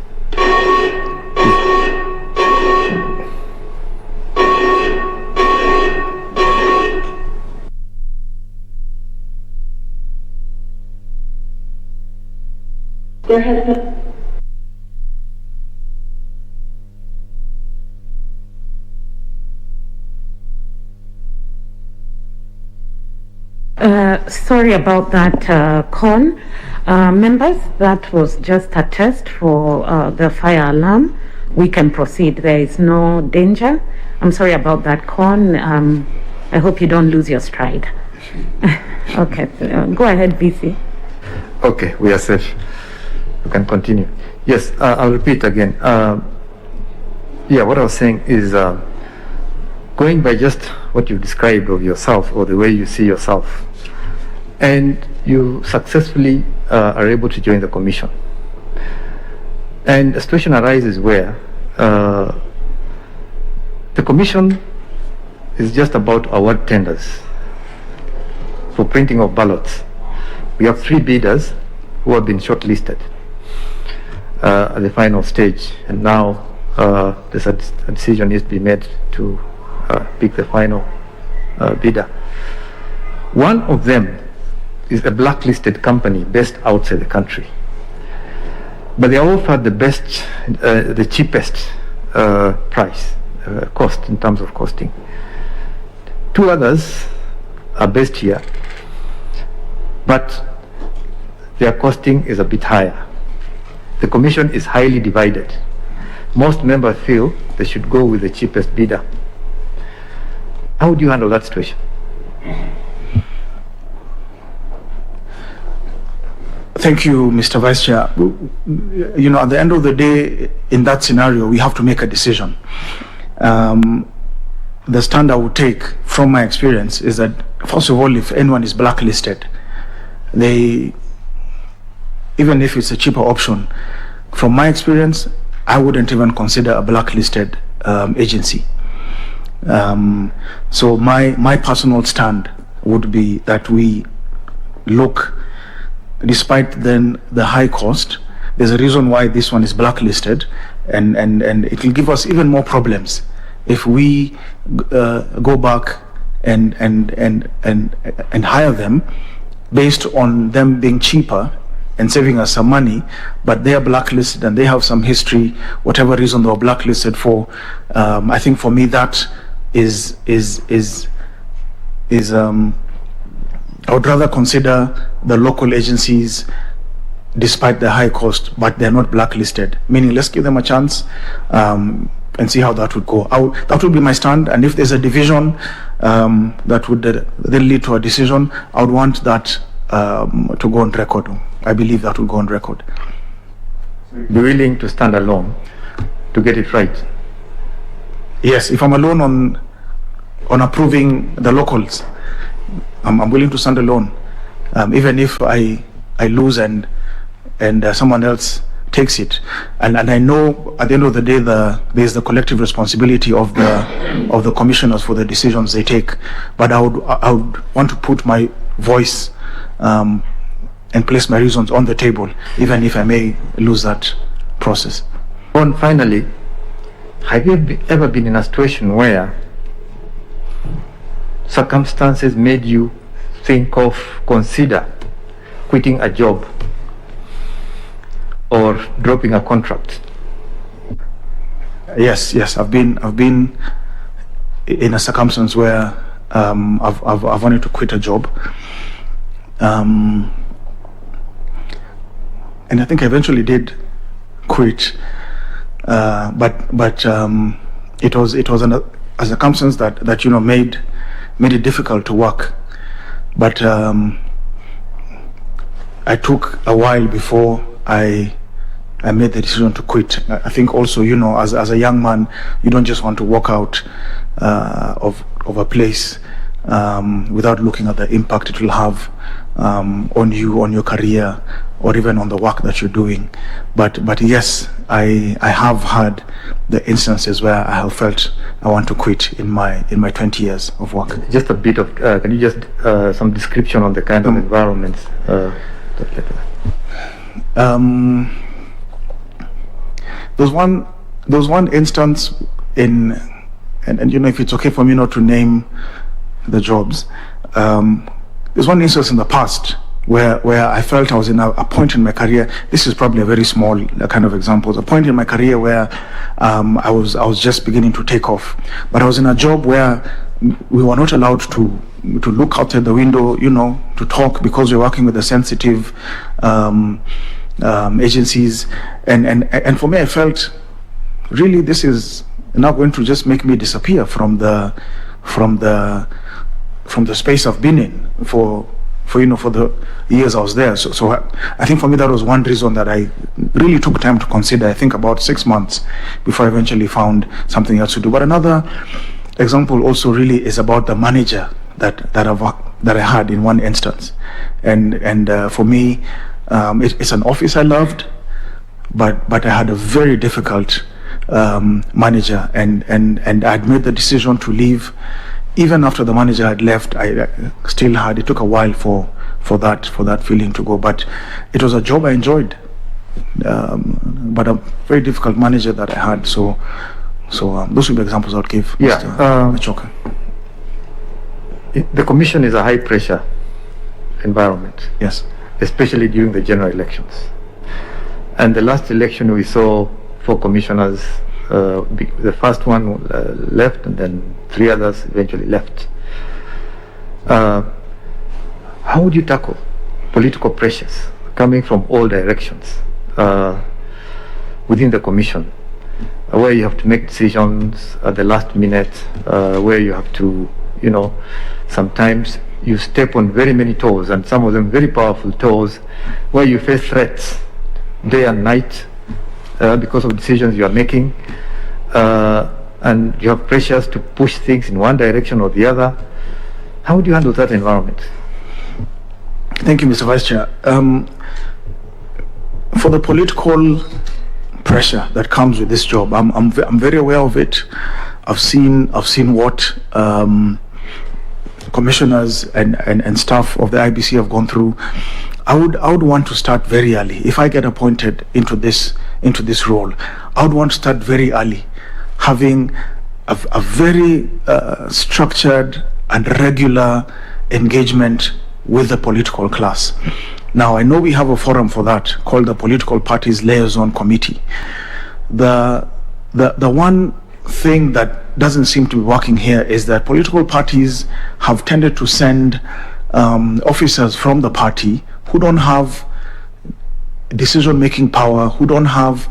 [SPEAKER 3] Sorry about that, Con. Members, that was just a test for the fire alarm. We can proceed. There is no danger. I'm sorry about that, Con. I hope you don't lose your stride. Okay, go ahead, VC.
[SPEAKER 6] Okay, we are safe. We can continue. Yes, I'll repeat again. Yeah, what I was saying is going by just what you described of yourself or the way you see yourself, and you successfully are able to join the commission. And a situation arises where the commission is just about award tenders for printing of ballots. We have 3 bidders who have been shortlisted at the final stage, and now there's a decision needs to be made to pick the final bidder. One of them is a blacklisted company based outside the country, but they offered the best, the cheapest price, cost in terms of costing. 2 others are based here, but their costing is a bit higher. The commission is highly divided. Most members feel they should go with the cheapest bidder. How would you handle that situation?
[SPEAKER 1] Thank you, Mr. Vice Chair. You know, at the end of the day, in that scenario, we have to make a decision. The stand I would take from my experience is that, first of all, if anyone is blacklisted, even if it's a cheaper option, from my experience, I wouldn't even consider a blacklisted agency. So my personal stand would be that we look, despite then the high cost, there's a reason why this one is blacklisted, and it will give us even more problems if we go back and hire them based on them being cheaper and saving us some money, but they are blacklisted and they have some history, whatever reason they were blacklisted for. I think for me that is I would rather consider the local agencies despite the high cost, but they're not blacklisted, meaning let's give them a chance and see how that would go. That would be my stand, and if there's a division that would then lead to a decision, I would want that to go on record. I believe that will go on record.
[SPEAKER 6] Be willing to stand alone to get it right?
[SPEAKER 1] Yes, if I'm alone on approving the locals, I'm willing to stand alone, even if I lose and someone else takes it. And I know at the end of the day there's the collective responsibility of the commissioners for the decisions they take. But I would want to put my voice and place my reasons on the table, even if I may lose that process.
[SPEAKER 6] And finally, have you ever been in a situation where circumstances made you consider quitting a job or dropping a contract?
[SPEAKER 1] Yes, I've been in a circumstance where I've wanted to quit a job, and I think I eventually did quit, but it was a circumstance that made it difficult to work. But I took a while before I made the decision to quit. I think also, as a young man, you don't just want to walk out of a place without looking at the impact it will have on you, on your career, or even on the work that you're doing. But yes, I have had the instances where I have felt I want to quit in my 20 years of work.
[SPEAKER 6] Just a bit of, can you just, some description on the kind of environments that led to that?
[SPEAKER 1] There's one instance in, and you know, if it's okay for me not to name the jobs, there's one instance in the past where I felt I was in a point in my career. This is probably a very small kind of example. A point in my career where I was just beginning to take off, but I was in a job where we were not allowed to look outside the window, you know, to talk, because we're working with the sensitive agencies, and for me, I felt really this is not going to just make me disappear from the space I've been in for the years I was there. So I think for me that was one reason that I really took time to consider. I think about 6 months before I eventually found something else to do. But another example also really is about the manager that I had in one instance, and for me, it's an office I loved, but I had a very difficult manager, and I'd made the decision to leave. Even after the manager had left, I still had, it took a while for that feeling to go, but it was a job I enjoyed, but a very difficult manager that I had. So those would be examples I'd give.
[SPEAKER 6] Yeah,
[SPEAKER 1] Mr. Machoka.
[SPEAKER 6] The commission is a high pressure environment.
[SPEAKER 1] Yes.
[SPEAKER 6] Especially during the general elections. And the last election we saw 4 commissioners, the first one left, and then 3 others eventually left. How would you tackle political pressures coming from all directions within the commission, where you have to make decisions at the last minute, where you have to, you know, sometimes you step on very many toes, and some of them very powerful toes, where you face threats day and night because of decisions you are making, and you have pressures to push things in one direction or the other. How would you handle that environment?
[SPEAKER 1] Thank you, Mr. Vice Chair. For the political pressure that comes with this job, I'm very aware of it. I've seen what commissioners and staff of the IEBC have gone through. I would want to start very early. If I get appointed into this role, I would want to start very early, having a very structured and regular engagement with the political class. Now, I know we have a forum for that called the Political Parties Liaison Committee. The one thing that doesn't seem to be working here is that political parties have tended to send officers from the party who don't have decision-making power, who don't have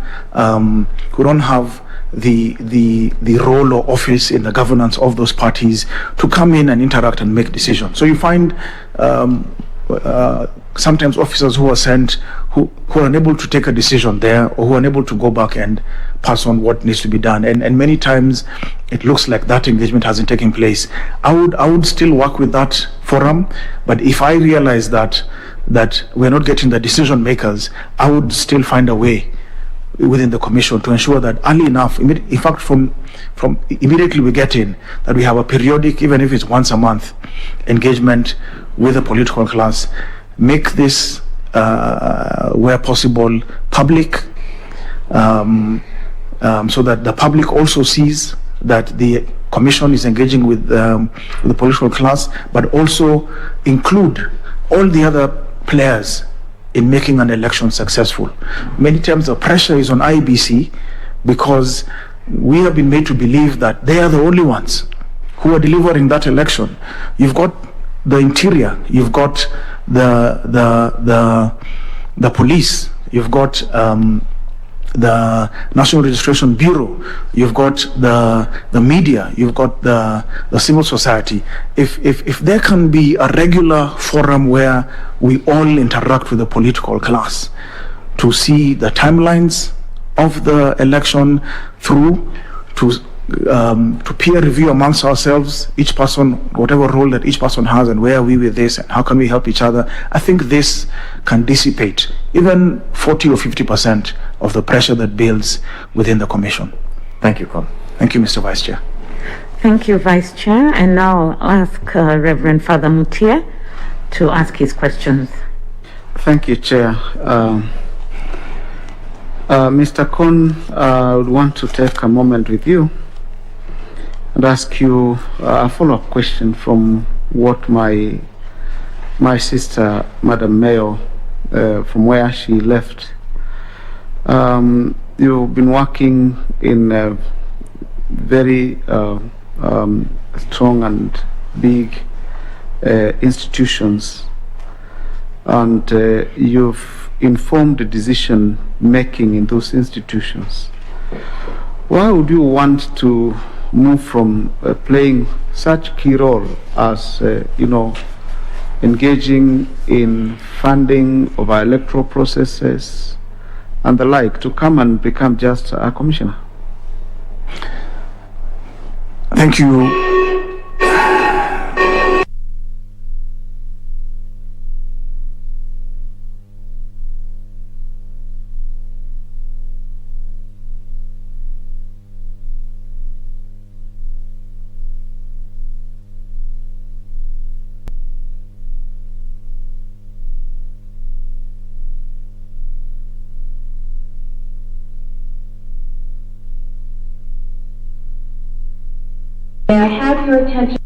[SPEAKER 1] the role or office in the governance of those parties to come in and interact and make decisions. So you find sometimes officers who are sent who are unable to take a decision there, or who are unable to go back and pass on what needs to be done, and many times it looks like that engagement hasn't taken place. I would still work with that forum, but if I realize that we're not getting the decision makers, I would still find a way within the commission to ensure that early enough, in fact from immediately we get in, that we have a periodic, even if it's once a month, engagement with the political class. Make this where possible public, so that the public also sees that the commission is engaging with the political class, but also include all the other players in making an election successful. Many times the pressure is on IEBC because we have been made to believe that they are the only ones who are delivering that election. You've got the interior, you've got the police, you've got the National Registration Bureau, you've got the media, you've got the civil society. If there can be a regular forum where we all interact with the political class to see the timelines of the election through, to to peer review amongst ourselves, each person, whatever role that each person has, and where are we with this, and how can we help each other. I think this can dissipate even 40 or 50% of the pressure that builds within the Commission.
[SPEAKER 6] Thank you, Con.
[SPEAKER 1] Thank you, Mr. Vice Chair.
[SPEAKER 3] Thank you, Vice Chair. And now I'll ask Reverend Father Mutia to ask his questions.
[SPEAKER 7] Thank you, Chair. Mr. Kon, I would want to take a moment with you and ask you a follow-up question from what my sister, Madam Mayor, from where she left. You've been working in very strong and big institutions, and you've informed the decision making in those institutions. Why would you want to move from playing such key role as engaging in funding of our electoral processes and the like, to come and become just a commissioner?
[SPEAKER 1] Thank you.
[SPEAKER 8] May I have your attention?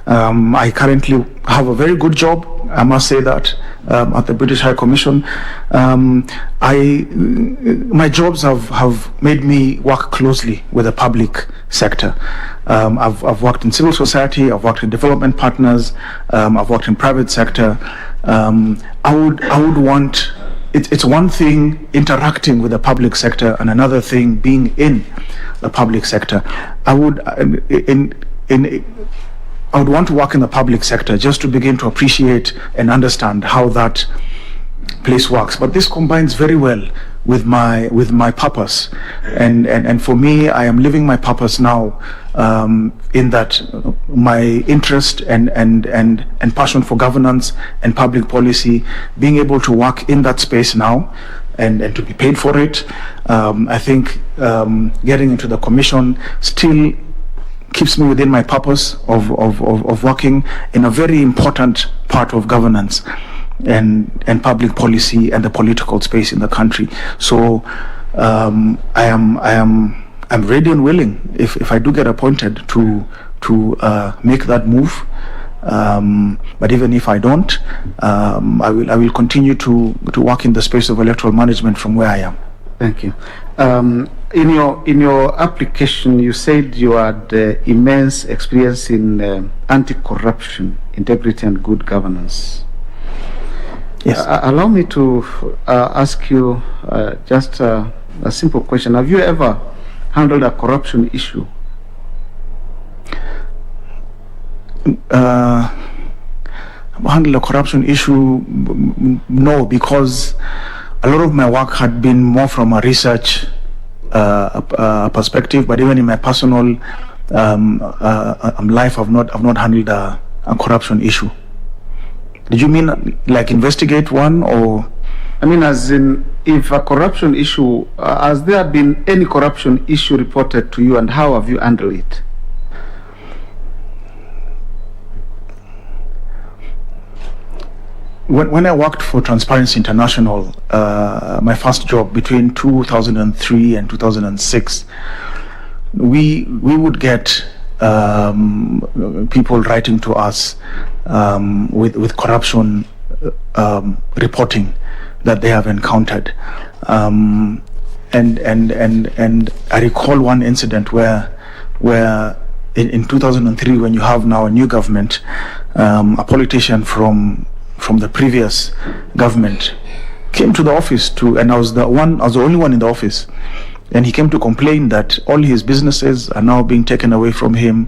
[SPEAKER 1] I currently have a very good job, I must say that, at the British High Commission. My jobs have made me work closely with the public sector. I've worked in civil society, I've worked in development partners, I've worked in private sector. I would want, it's one thing interacting with the public sector and another thing being in the public sector. I would want to work in the public sector just to begin to appreciate and understand how that place works. But this combines very well with my purpose, and for me, I am living my purpose now, in that my interest and passion for governance and public policy, being able to work in that space now and to be paid for it. I think getting into the commission still keeps me within my purpose of working in a very important part of governance and public policy and the political space in the country. So I'm ready and willing, if I do get appointed, to make that move. But even if I don't, I will continue to work in the space of electoral management from where I am.
[SPEAKER 7] Thank you. In your application, you said you had immense experience in anti-corruption, integrity, and good governance.
[SPEAKER 1] Yes.
[SPEAKER 7] Allow me to ask you just a simple question. Have you ever handled a corruption issue?
[SPEAKER 1] Handle a corruption issue? No, because a lot of my work had been more from a research perspective. But even in my personal life, I've not handled a corruption issue. Did you mean like investigate one, or?
[SPEAKER 7] I mean, as in, if a corruption issue, has there been any corruption issue reported to you, and how have you handled it?
[SPEAKER 1] When I worked for Transparency International, my first job between 2003 and 2006, we would get people writing to us with corruption reporting that they have encountered, and I recall one incident where in 2003, when you have now a new government, a politician from the previous government came to the office and I was the only one in the office, then he came to complain that all his businesses are now being taken away from him.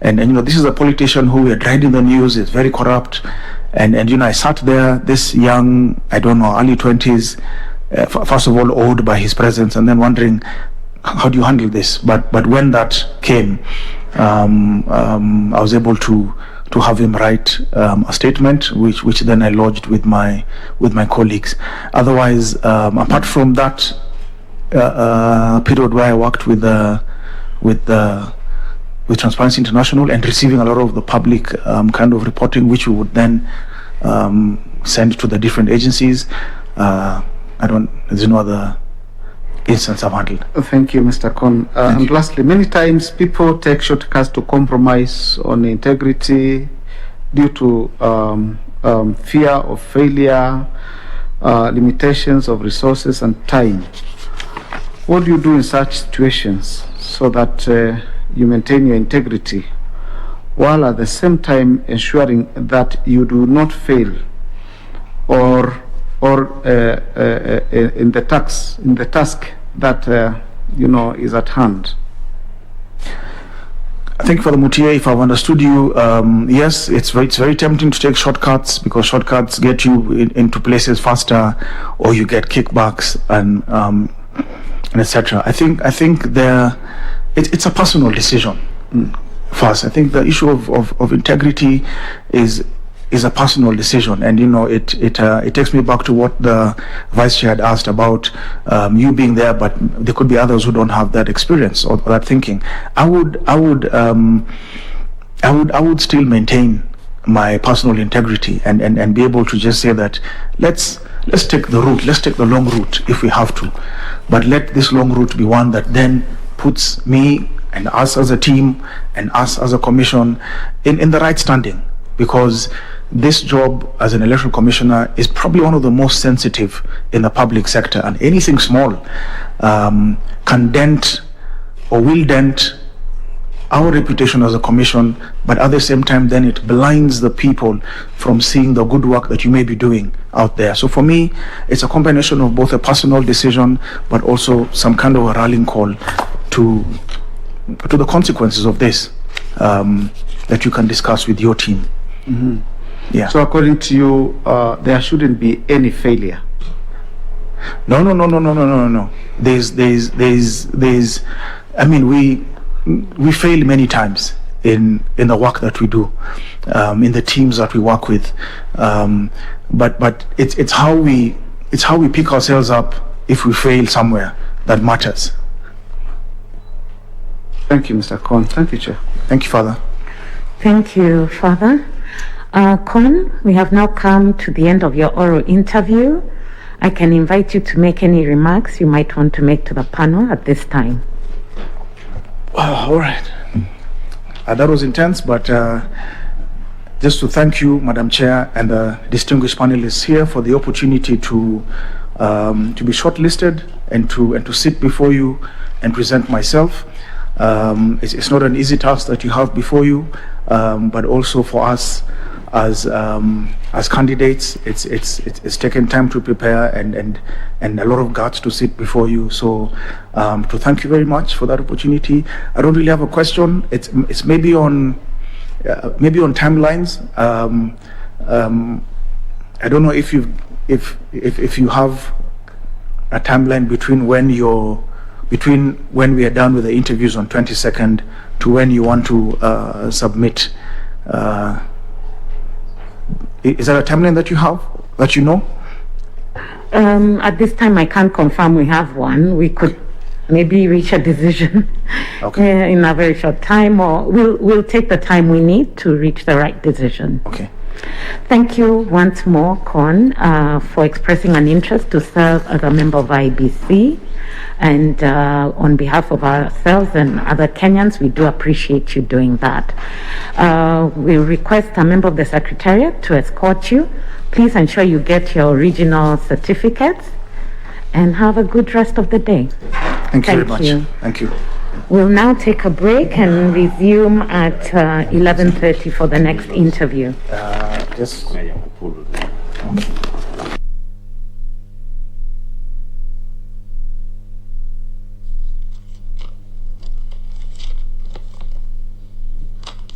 [SPEAKER 1] And you know, this is a politician who we had read in the news is very corrupt. And you know, I sat there, this young, I don't know, early 20s, first of all awed by his presence, and then wondering, how do you handle this? But when that came, I was able to have him write a statement, which then I lodged with my colleagues. Otherwise, apart from that period where I worked with Transparency International and receiving a lot of the public kind of reporting, which we would then send to the different agencies, there's no other instance I've handled.
[SPEAKER 7] Thank you, Mr. Kon. And lastly, many times people take shortcuts to compromise on integrity due to fear of failure, limitations of resources and time. What do you do in such situations so that you maintain your integrity while at the same time ensuring that you do not fail or in the task that you know is at hand?
[SPEAKER 1] I think for the Mutia, if I've understood you, yes, it's very tempting to take shortcuts because shortcuts get you into places faster, or you get kickbacks and etc. I think it's a personal decision. First, I think the issue of integrity is a personal decision, and you know it takes me back to what the vice chair had asked about you being there, but there could be others who don't have that experience or that thinking. I would still maintain my personal integrity and be able to just say that let's take the route, let's take the long route if we have to, but let this long route be one that then puts me and us as a team and us as a commission in the right standing, because this job as an electoral commissioner is probably one of the most sensitive in the public sector, and anything small can dent or will dent our reputation as a commission, but at the same time then it blinds the people from seeing the good work that you may be doing out there. So for me, it's a combination of both a personal decision but also some kind of a rallying call to the consequences of this that you can discuss with your team.
[SPEAKER 7] Mm-hmm.
[SPEAKER 1] Yeah.
[SPEAKER 7] So according to you, there shouldn't be any failure?
[SPEAKER 1] No. There's I mean, we fail many times in the work that we do, in the teams that we work with, but it's how we pick ourselves up if we fail somewhere that matters.
[SPEAKER 7] Thank you, Mr. Kon. Thank you, Chair.
[SPEAKER 1] Thank you, Father.
[SPEAKER 3] Thank you, Father. Kon, we have now come to the end of your oral interview. I can invite you to make any remarks you might want to make to the panel at this time.
[SPEAKER 1] All right. That was intense, but just to thank you, Madam Chair, and the distinguished panelists here for the opportunity to be shortlisted and to sit before you and present myself. It's not an easy task that you have before you, but also for us as candidates, it's taken time to prepare and a lot of guts to sit before you. So to thank you very much for that opportunity. I don't really have a question. It's maybe on timelines. I don't know if you have a timeline between when we are done with the interviews on 22nd to when you want to submit. Is there a timeline that you have, that you know?
[SPEAKER 3] At this time, I can't confirm we have one. We could maybe reach a decision in a very short time, or we'll take the time we need to reach the right decision.
[SPEAKER 1] Okay.
[SPEAKER 3] Thank you once more, Kon, for expressing an interest to serve as a member of IEBC. And on behalf of ourselves and other Kenyans, we do appreciate you doing that. We request a member of the Secretariat to escort you. Please ensure you get your original certificates and have a good rest of the day.
[SPEAKER 1] Thank you very much. Thank you.
[SPEAKER 3] We'll now take a break and resume at 11:30 for the next interview.
[SPEAKER 1] Just.